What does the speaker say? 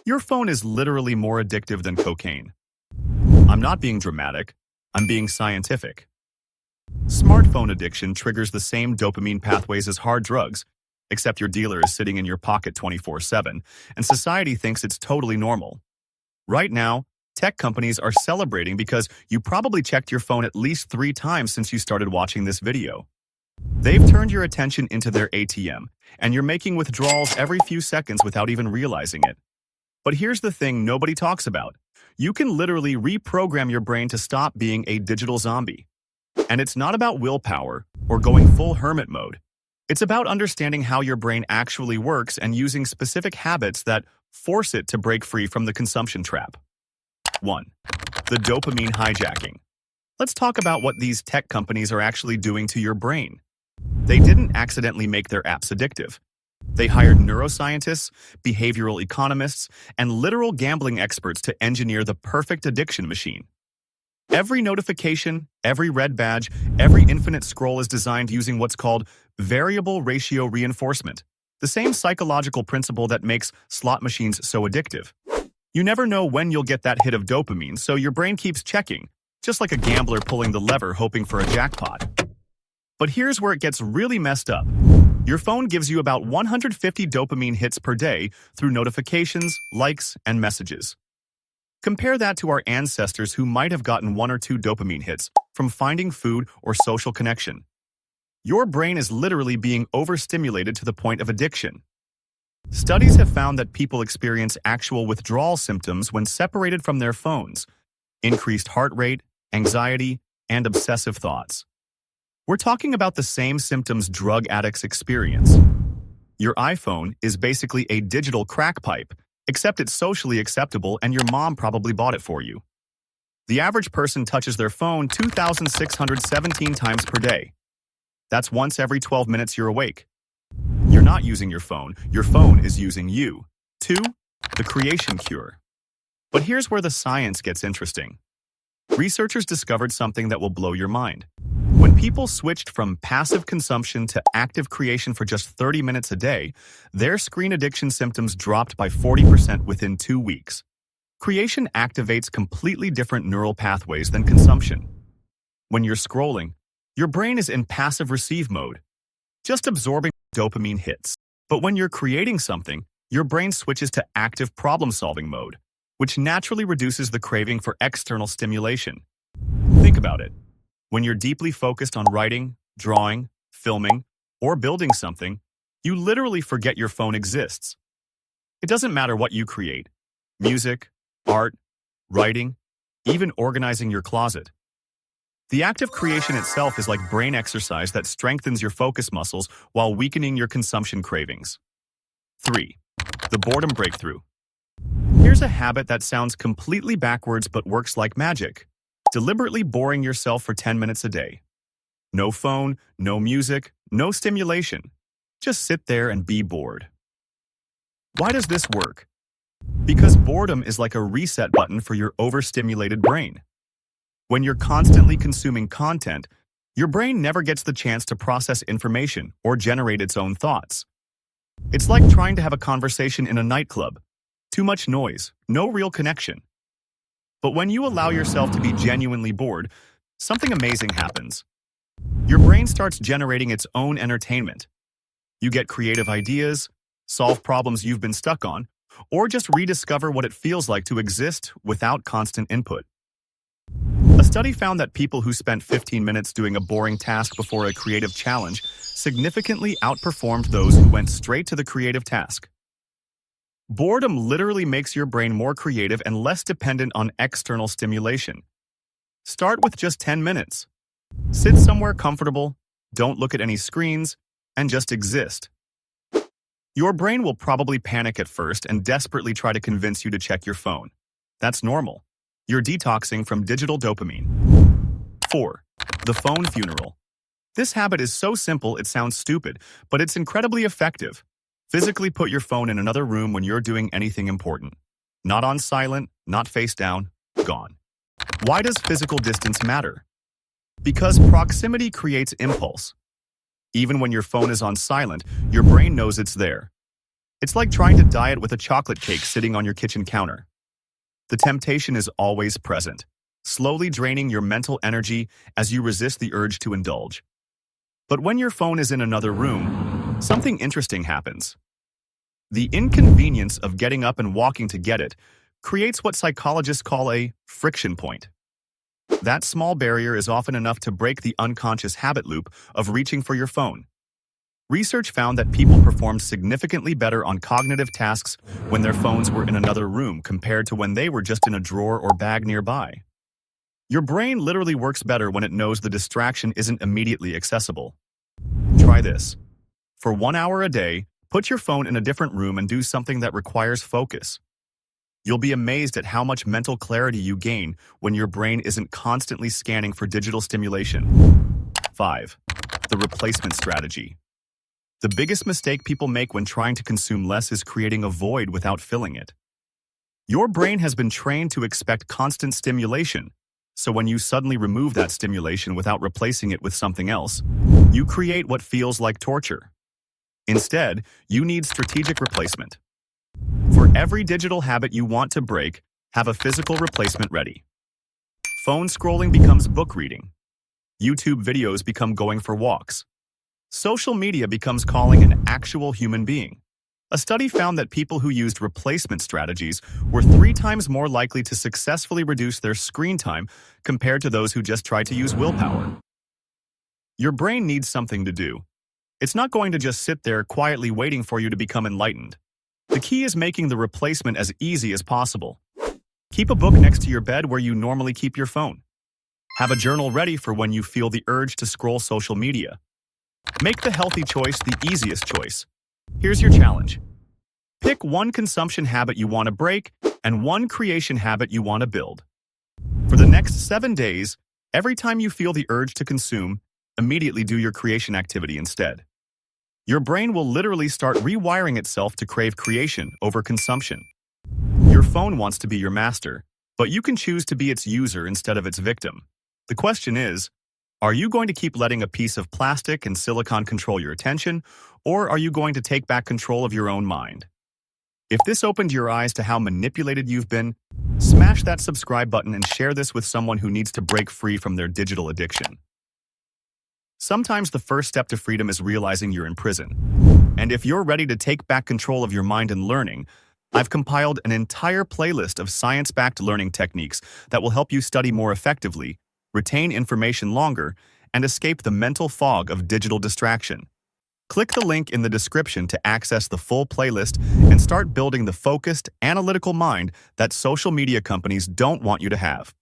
Your phone is literally more addictive than cocaine. I'm not being dramatic, I'm being scientific. Smartphone addiction triggers the same dopamine pathways as hard drugs, except your dealer is sitting in your pocket 24/7, and society thinks it's totally normal. Right now, tech companies are celebrating because you probably checked your phone at least 3 times since you started watching this video. They've turned your attention into their ATM, and you're making withdrawals every few seconds without even realizing it. But here's the thing nobody talks about. You can literally reprogram your brain to stop being a digital zombie. And it's not about willpower or going full hermit mode. It's about understanding how your brain actually works and using specific habits that force it to break free from the consumption trap. 1. The dopamine hijacking. Let's talk about what these tech companies are actually doing to your brain. They didn't accidentally make their apps addictive. They hired neuroscientists, behavioral economists, and literal gambling experts to engineer the perfect addiction machine. Every notification, every red badge, every infinite scroll is designed using what's called variable ratio reinforcement, the same psychological principle that makes slot machines so addictive. You never know when you'll get that hit of dopamine, so your brain keeps checking, just like a gambler pulling the lever hoping for a jackpot. But here's where it gets really messed up. Your phone gives you about 150 dopamine hits per day through notifications, likes, and messages. Compare that to our ancestors who might have gotten 1 or 2 dopamine hits from finding food or social connection. Your brain is literally being overstimulated to the point of addiction. Studies have found that people experience actual withdrawal symptoms when separated from their phones: increased heart rate, anxiety, and obsessive thoughts. We're talking about the same symptoms drug addicts experience. Your iPhone is basically a digital crack pipe, except it's socially acceptable and your mom probably bought it for you. The average person touches their phone 2,617 times per day. That's once every 12 minutes you're awake. You're not using your phone is using you. 2. The creation cure. But here's where the science gets interesting. Researchers discovered something that will blow your mind. When people switched from passive consumption to active creation for just 30 minutes a day, their screen addiction symptoms dropped by 40% within 2 weeks. Creation activates completely different neural pathways than consumption. When you're scrolling, your brain is in passive receive mode, just absorbing dopamine hits. But when you're creating something, your brain switches to active problem-solving mode, which naturally reduces the craving for external stimulation. Think about it. When you're deeply focused on writing, drawing, filming, or building something, you literally forget your phone exists. It doesn't matter what you create: music, art, writing, even organizing your closet. The act of creation itself is like brain exercise that strengthens your focus muscles while weakening your consumption cravings. 3. The boredom breakthrough. Here's a habit that sounds completely backwards but works like magic. Deliberately boring yourself for 10 minutes a day. No phone, no music, no stimulation. Just sit there and be bored. Why does this work? Because boredom is like a reset button for your overstimulated brain. When you're constantly consuming content, your brain never gets the chance to process information or generate its own thoughts. It's like trying to have a conversation in a nightclub. Too much noise, no real connection. But when you allow yourself to be genuinely bored, something amazing happens. Your brain starts generating its own entertainment. You get creative ideas, solve problems you've been stuck on, or just rediscover what it feels like to exist without constant input. A study found that people who spent 15 minutes doing a boring task before a creative challenge significantly outperformed those who went straight to the creative task. Boredom literally makes your brain more creative and less dependent on external stimulation. Start with just 10 minutes. Sit somewhere comfortable, don't look at any screens, and just exist. Your brain will probably panic at first and desperately try to convince you to check your phone. That's normal. You're detoxing from digital dopamine. 4. The phone funeral. This habit is so simple it sounds stupid, but it's incredibly effective. Physically put your phone in another room when you're doing anything important. Not on silent, not face down, gone. Why does physical distance matter? Because proximity creates impulse. Even when your phone is on silent, your brain knows it's there. It's like trying to diet with a chocolate cake sitting on your kitchen counter. The temptation is always present, slowly draining your mental energy as you resist the urge to indulge. But when your phone is in another room, something interesting happens. The inconvenience of getting up and walking to get it creates what psychologists call a friction point. That small barrier is often enough to break the unconscious habit loop of reaching for your phone. Research found that people performed significantly better on cognitive tasks when their phones were in another room compared to when they were just in a drawer or bag nearby. Your brain literally works better when it knows the distraction isn't immediately accessible. Try this. For 1 hour a day, put your phone in a different room and do something that requires focus. You'll be amazed at how much mental clarity you gain when your brain isn't constantly scanning for digital stimulation. 5. The replacement strategy. The biggest mistake people make when trying to consume less is creating a void without filling it. Your brain has been trained to expect constant stimulation, so when you suddenly remove that stimulation without replacing it with something else, you create what feels like torture. Instead, you need strategic replacement. For every digital habit you want to break, have a physical replacement ready. Phone scrolling becomes book reading. YouTube videos become going for walks. Social media becomes calling an actual human being. A study found that people who used replacement strategies were 3 times more likely to successfully reduce their screen time compared to those who just tried to use willpower. Your brain needs something to do. It's not going to just sit there quietly waiting for you to become enlightened. The key is making the replacement as easy as possible. Keep a book next to your bed where you normally keep your phone. Have a journal ready for when you feel the urge to scroll social media. Make the healthy choice the easiest choice. Here's your challenge. Pick one consumption habit you want to break and one creation habit you want to build. For the next 7 days, every time you feel the urge to consume, immediately do your creation activity instead. Your brain will literally start rewiring itself to crave creation over consumption. Your phone wants to be your master, but you can choose to be its user instead of its victim. The question is, are you going to keep letting a piece of plastic and silicon control your attention, or are you going to take back control of your own mind? If this opened your eyes to how manipulated you've been, smash that subscribe button and share this with someone who needs to break free from their digital addiction. Sometimes the first step to freedom is realizing you're in prison. And if you're ready to take back control of your mind and learning, I've compiled an entire playlist of science-backed learning techniques that will help you study more effectively, retain information longer, and escape the mental fog of digital distraction. Click the link in the description to access the full playlist and start building the focused, analytical mind that social media companies don't want you to have.